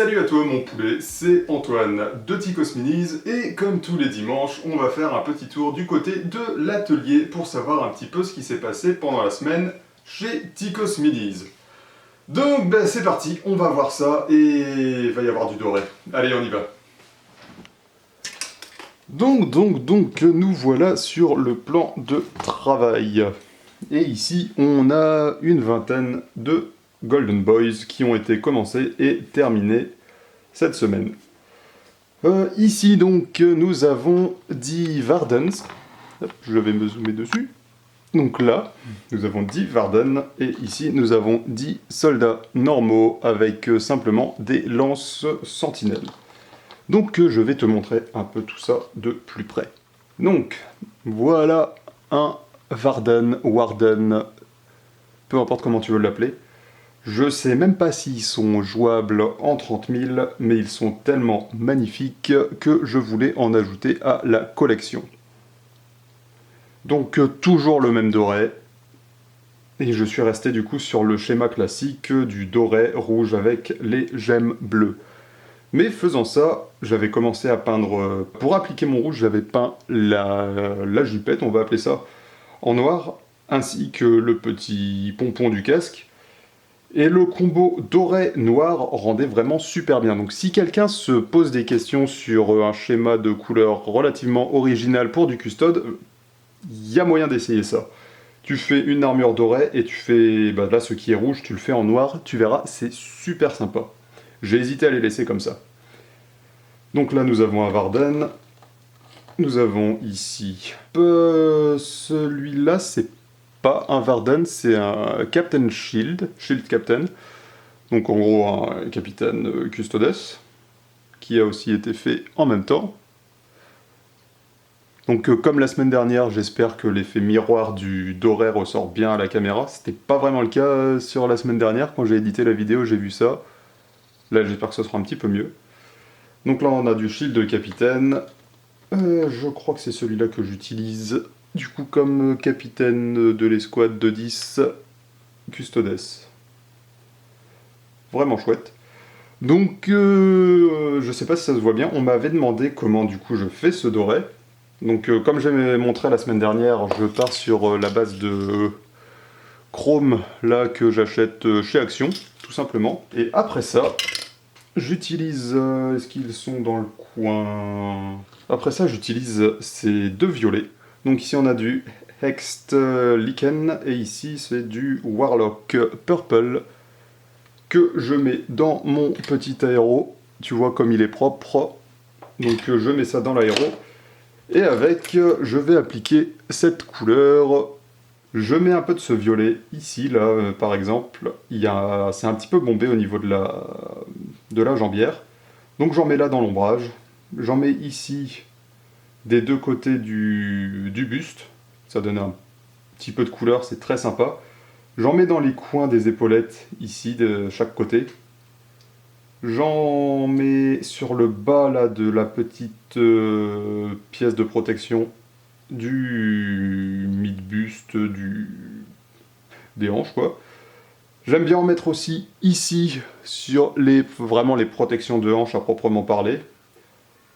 Salut à toi mon poulet, c'est Antoine de Ticos Minis et comme tous les dimanches, on va faire un petit tour du côté de l'atelier pour savoir un petit peu ce qui s'est passé pendant la semaine chez Ticos Minis. Donc c'est parti, on va voir ça et il va y avoir du doré. Allez, on y va. Donc, nous voilà sur le plan de travail. Et ici, on a une vingtaine de Golden Boys qui ont été commencés et terminés cette semaine. Ici, donc, nous avons 10 Vardens. Hop, je vais me zoomer dessus. Donc là, nous avons 10 Varden, et ici, nous avons 10 soldats normaux avec simplement des lances sentinelles. Donc, je vais te montrer un peu tout ça de plus près. Donc, voilà un Varden, Warden, peu importe comment tu veux l'appeler. Je sais même pas s'ils sont jouables en 30 000, mais ils sont tellement magnifiques que je voulais en ajouter à la collection. Donc toujours le même doré, et je suis resté du coup sur le schéma classique du doré rouge avec les gemmes bleues. Mais faisant ça, j'avais commencé à peindre, pour appliquer mon rouge, j'avais peint la jupette, on va appeler ça, en noir, ainsi que le petit pompon du casque. Et le combo doré-noir rendait vraiment super bien. Donc si quelqu'un se pose des questions sur un schéma de couleur relativement original pour du custode, il y a moyen d'essayer ça. Tu fais une armure dorée et tu fais, là ce qui est rouge, tu le fais en noir, tu verras, c'est super sympa. J'ai hésité à les laisser comme ça. Donc là nous avons un Varden. Nous avons ici... celui-là c'est pas un Varden, c'est un Captain Shield Captain. Donc en gros un capitaine Custodes, qui a aussi été fait en même temps. Donc comme la semaine dernière, j'espère que l'effet miroir du doré ressort bien à la caméra. C'était pas vraiment le cas sur la semaine dernière, quand j'ai édité la vidéo, j'ai vu ça. Là j'espère que ce sera un petit peu mieux. Donc là on a du Shield de capitaine. Je crois que c'est celui-là que j'utilise du coup comme capitaine de l'escouade de 10 Custodes. Vraiment chouette. Donc, je sais pas si ça se voit bien, on m'avait demandé comment du coup je fais ce doré. Donc, comme j'ai montré la semaine dernière, je pars sur la base de chrome, là, que j'achète chez Action, tout simplement. Et après ça, j'utilise... est-ce qu'ils sont dans le coin? Après ça, j'utilise ces deux violets. Donc ici, on a du Hext Lichen, et ici, c'est du Warlock Purple, que je mets dans mon petit aéro. Tu vois comme il est propre. Donc je mets ça dans l'aéro. Et avec, je vais appliquer cette couleur. Je mets un peu de ce violet ici, là, par exemple. C'est un petit peu bombé au niveau de la jambière. Donc j'en mets là dans l'ombrage. J'en mets ici des deux côtés du buste. Ça donne un petit peu de couleur, c'est très sympa. J'en mets dans les coins des épaulettes, ici, de chaque côté. J'en mets sur le bas, là, de la petite pièce de protection du mid-buste, des hanches, quoi. J'aime bien en mettre aussi ici, sur vraiment les protections de hanches à proprement parler.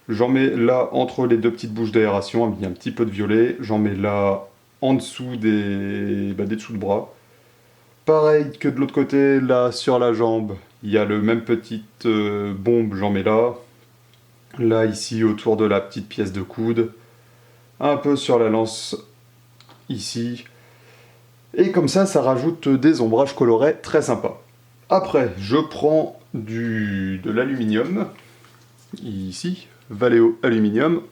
J'en mets là, entre les deux petites bouches d'aération, il y a un petit peu de violet. J'en mets là, en dessous des dessous de bras. Pareil que de l'autre côté, là, sur la jambe, il y a le même petite bombe, j'en mets là. Là, ici, autour de la petite pièce de coude. Un peu sur la lance, ici. Et comme ça, ça rajoute des ombrages colorés très sympas. Après, je prends de l'aluminium, ici, Vallejo Aluminium.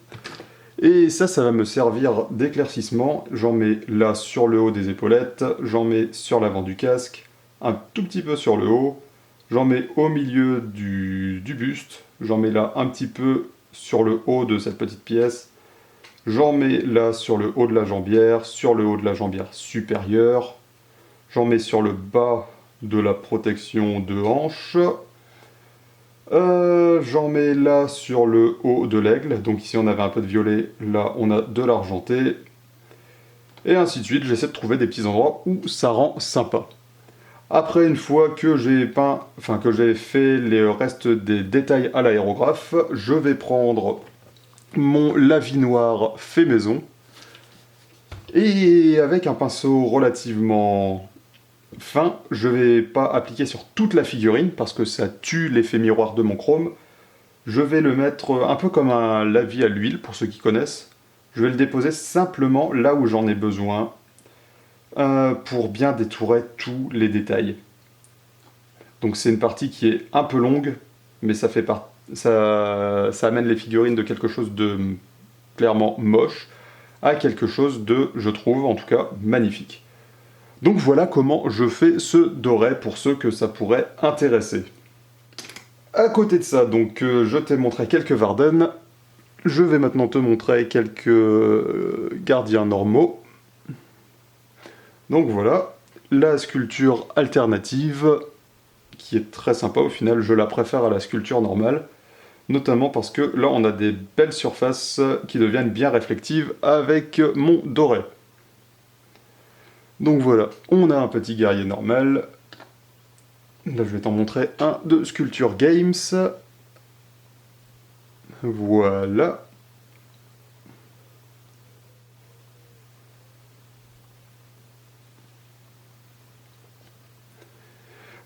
Et ça va me servir d'éclaircissement. J'en mets là sur le haut des épaulettes, j'en mets sur l'avant du casque, un tout petit peu sur le haut, j'en mets au milieu du buste, j'en mets là un petit peu sur le haut de cette petite pièce, j'en mets là sur le haut de la jambière, sur le haut de la jambière supérieure, j'en mets sur le bas de la protection de hanche. J'en mets là sur le haut de l'aigle, donc ici on avait un peu de violet, là on a de l'argenté, et ainsi de suite. J'essaie de trouver des petits endroits où ça rend sympa. Après, une fois que j'ai peint, enfin que j'ai fait les restes des détails à l'aérographe, je vais prendre mon lavis noir fait maison et avec un pinceau relativement fin, je vais pas appliquer sur toute la figurine parce que ça tue l'effet miroir de mon chrome. Je vais le mettre un peu comme un lavis à l'huile pour ceux qui connaissent. Je vais le déposer simplement là où j'en ai besoin pour bien détourer tous les détails. Donc c'est une partie qui est un peu longue, mais ça amène les figurines de quelque chose de clairement moche à quelque chose de, je trouve en tout cas, magnifique. Donc voilà comment je fais ce doré pour ceux que ça pourrait intéresser. À côté de ça, donc je t'ai montré quelques Varden. Je vais maintenant te montrer quelques gardiens normaux. Donc voilà, la sculpture alternative, qui est très sympa au final, je la préfère à la sculpture normale, notamment parce que là on a des belles surfaces qui deviennent bien réflectives avec mon doré. Donc voilà, on a un petit guerrier normal. Là je vais t'en montrer un de Sculpture Games. Voilà.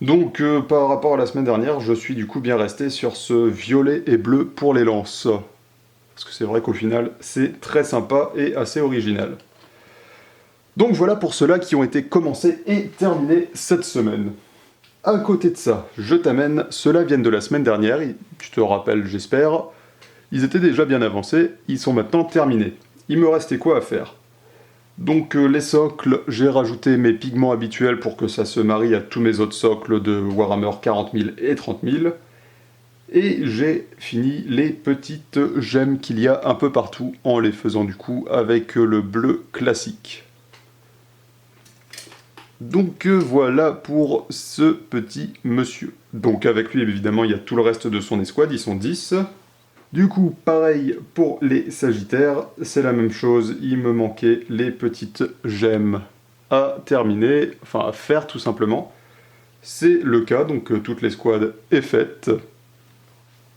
Donc par rapport à la semaine dernière, je suis du coup bien resté sur ce violet et bleu pour les lances. Parce que c'est vrai qu'au final, c'est très sympa et assez original. Donc voilà pour ceux-là qui ont été commencés et terminés cette semaine. À côté de ça, je t'amène, ceux-là viennent de la semaine dernière, tu te rappelles j'espère, ils étaient déjà bien avancés, ils sont maintenant terminés. Il me restait quoi à faire? Donc les socles, j'ai rajouté mes pigments habituels pour que ça se marie à tous mes autres socles de Warhammer 40 000 et 30 000. Et j'ai fini les petites gemmes qu'il y a un peu partout en les faisant du coup avec le bleu classique. Donc voilà pour ce petit monsieur. Donc avec lui évidemment il y a tout le reste de son escouade, ils sont 10. Du coup, pareil pour les Sagittaires, c'est la même chose, il me manquait les petites gemmes à terminer, enfin à faire tout simplement. C'est le cas, donc toute l'escouade est faite.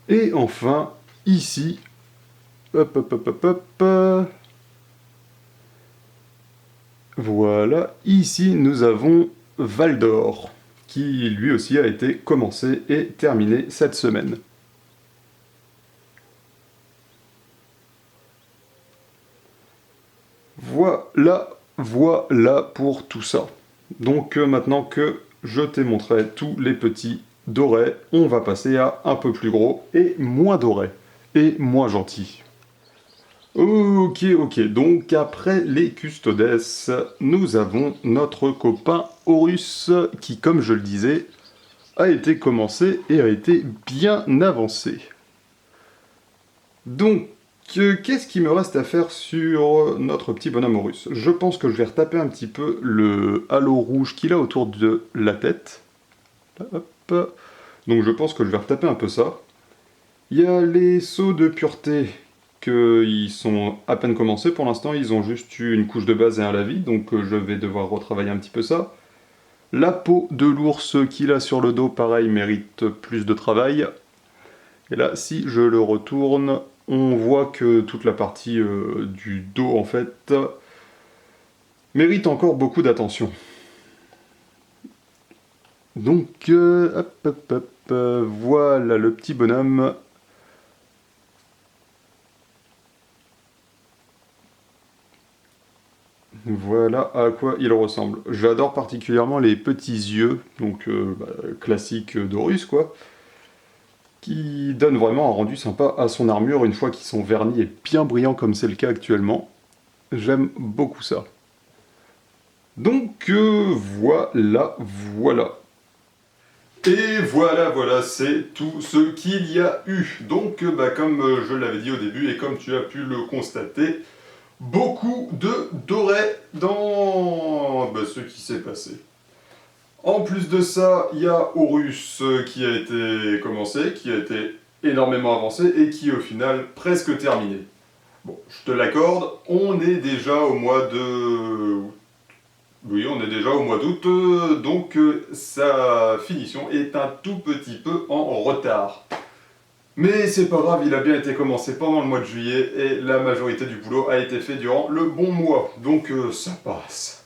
Et enfin, ici, hop hop hop hop hop, voilà, ici nous avons Valdor, qui lui aussi a été commencé et terminé cette semaine. Voilà pour tout ça. Donc maintenant que je t'ai montré tous les petits dorés, on va passer à un peu plus gros et moins doré, et moins gentil. Ok, donc après les custodes, nous avons notre copain Horus qui, comme je le disais, a été commencé et a été bien avancé. Donc, qu'est-ce qu'il me reste à faire sur notre petit bonhomme Horus? Je pense que je vais retaper un petit peu le halo rouge qu'il a autour de la tête. Hop. Donc je pense que je vais retaper un peu ça. Il y a les sauts de pureté qu'ils sont à peine commencés pour l'instant, ils ont juste eu une couche de base et un lavis, donc je vais devoir retravailler un petit peu ça. La peau de l'ours qu'il a sur le dos, pareil, mérite plus de travail. Et là, si je le retourne, on voit que toute la partie du dos, en fait, mérite encore beaucoup d'attention. Donc, voilà le petit bonhomme. Voilà à quoi il ressemble. J'adore particulièrement les petits yeux, donc classiques d'Horus, quoi, qui donnent vraiment un rendu sympa à son armure une fois qu'ils sont vernis et bien brillants comme c'est le cas actuellement. J'aime beaucoup ça. Donc voilà. Et voilà, c'est tout ce qu'il y a eu. Donc, comme je l'avais dit au début et comme tu as pu le constater, beaucoup de dorés dans ce qui s'est passé. En plus de ça, il y a Horus qui a été commencé, qui a été énormément avancé et qui est au final presque terminé. Bon, je te l'accorde, on est déjà au mois de Oui, on est déjà au mois d'août, donc sa finition est un tout petit peu en retard. Mais c'est pas grave, il a bien été commencé pendant le mois de juillet et la majorité du boulot a été fait durant le bon mois, donc ça passe.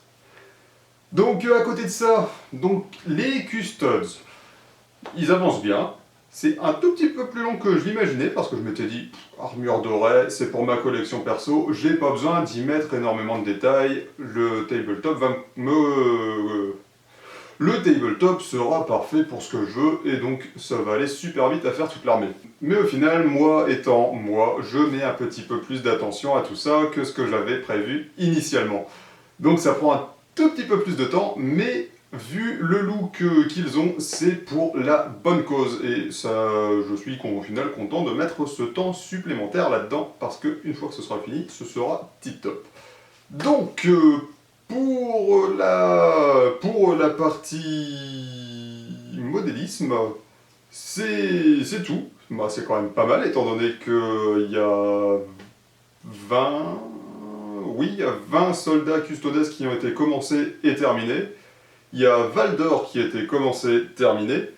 Donc à côté de ça, donc les custodes, ils avancent bien. C'est un tout petit peu plus long que je l'imaginais parce que je m'étais dit, armure dorée, c'est pour ma collection perso, j'ai pas besoin d'y mettre énormément de détails, le tabletop va me... Le tabletop sera parfait pour ce que je veux et donc ça va aller super vite à faire toute l'armée. Mais au final, moi étant moi, je mets un petit peu plus d'attention à tout ça que ce que j'avais prévu initialement. Donc ça prend un tout petit peu plus de temps, mais vu le look qu'ils ont, c'est pour la bonne cause. Et ça, je suis au final content de mettre ce temps supplémentaire là-dedans, parce qu'une fois que ce sera fini, ce sera tip-top. Donc, pour la partie modélisme, c'est tout. Bah, c'est quand même pas mal, étant donné qu'il y a 20... Oui, il y a 20 soldats custodes qui ont été commencés et terminés. Il y a Valdor qui a été commencé, terminé.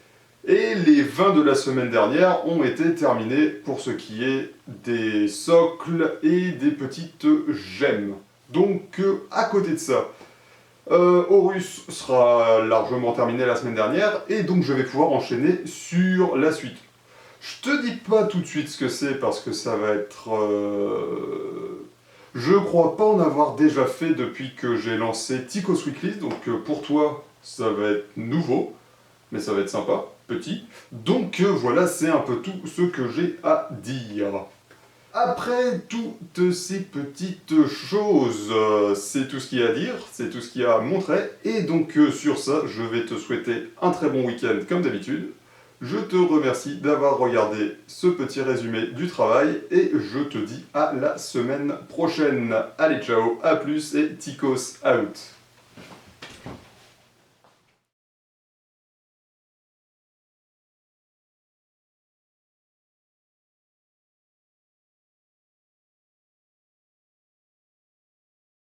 Et les 20 de la semaine dernière ont été terminés pour ce qui est des socles et des petites gemmes. Donc, à côté de ça, Horus sera largement terminé la semaine dernière, et donc je vais pouvoir enchaîner sur la suite. Je te dis pas tout de suite ce que c'est parce que ça va être... Je crois pas en avoir déjà fait depuis que j'ai lancé Tychos Weekly, donc pour toi ça va être nouveau, mais ça va être sympa, petit. Donc voilà, c'est un peu tout ce que j'ai à dire. Après toutes ces petites choses, c'est tout ce qu'il y a à dire, c'est tout ce qu'il y a à montrer, et donc sur ça, je vais te souhaiter un très bon week-end comme d'habitude. Je te remercie d'avoir regardé ce petit résumé du travail, et je te dis à la semaine prochaine. Allez, ciao, à plus, et Tychos out.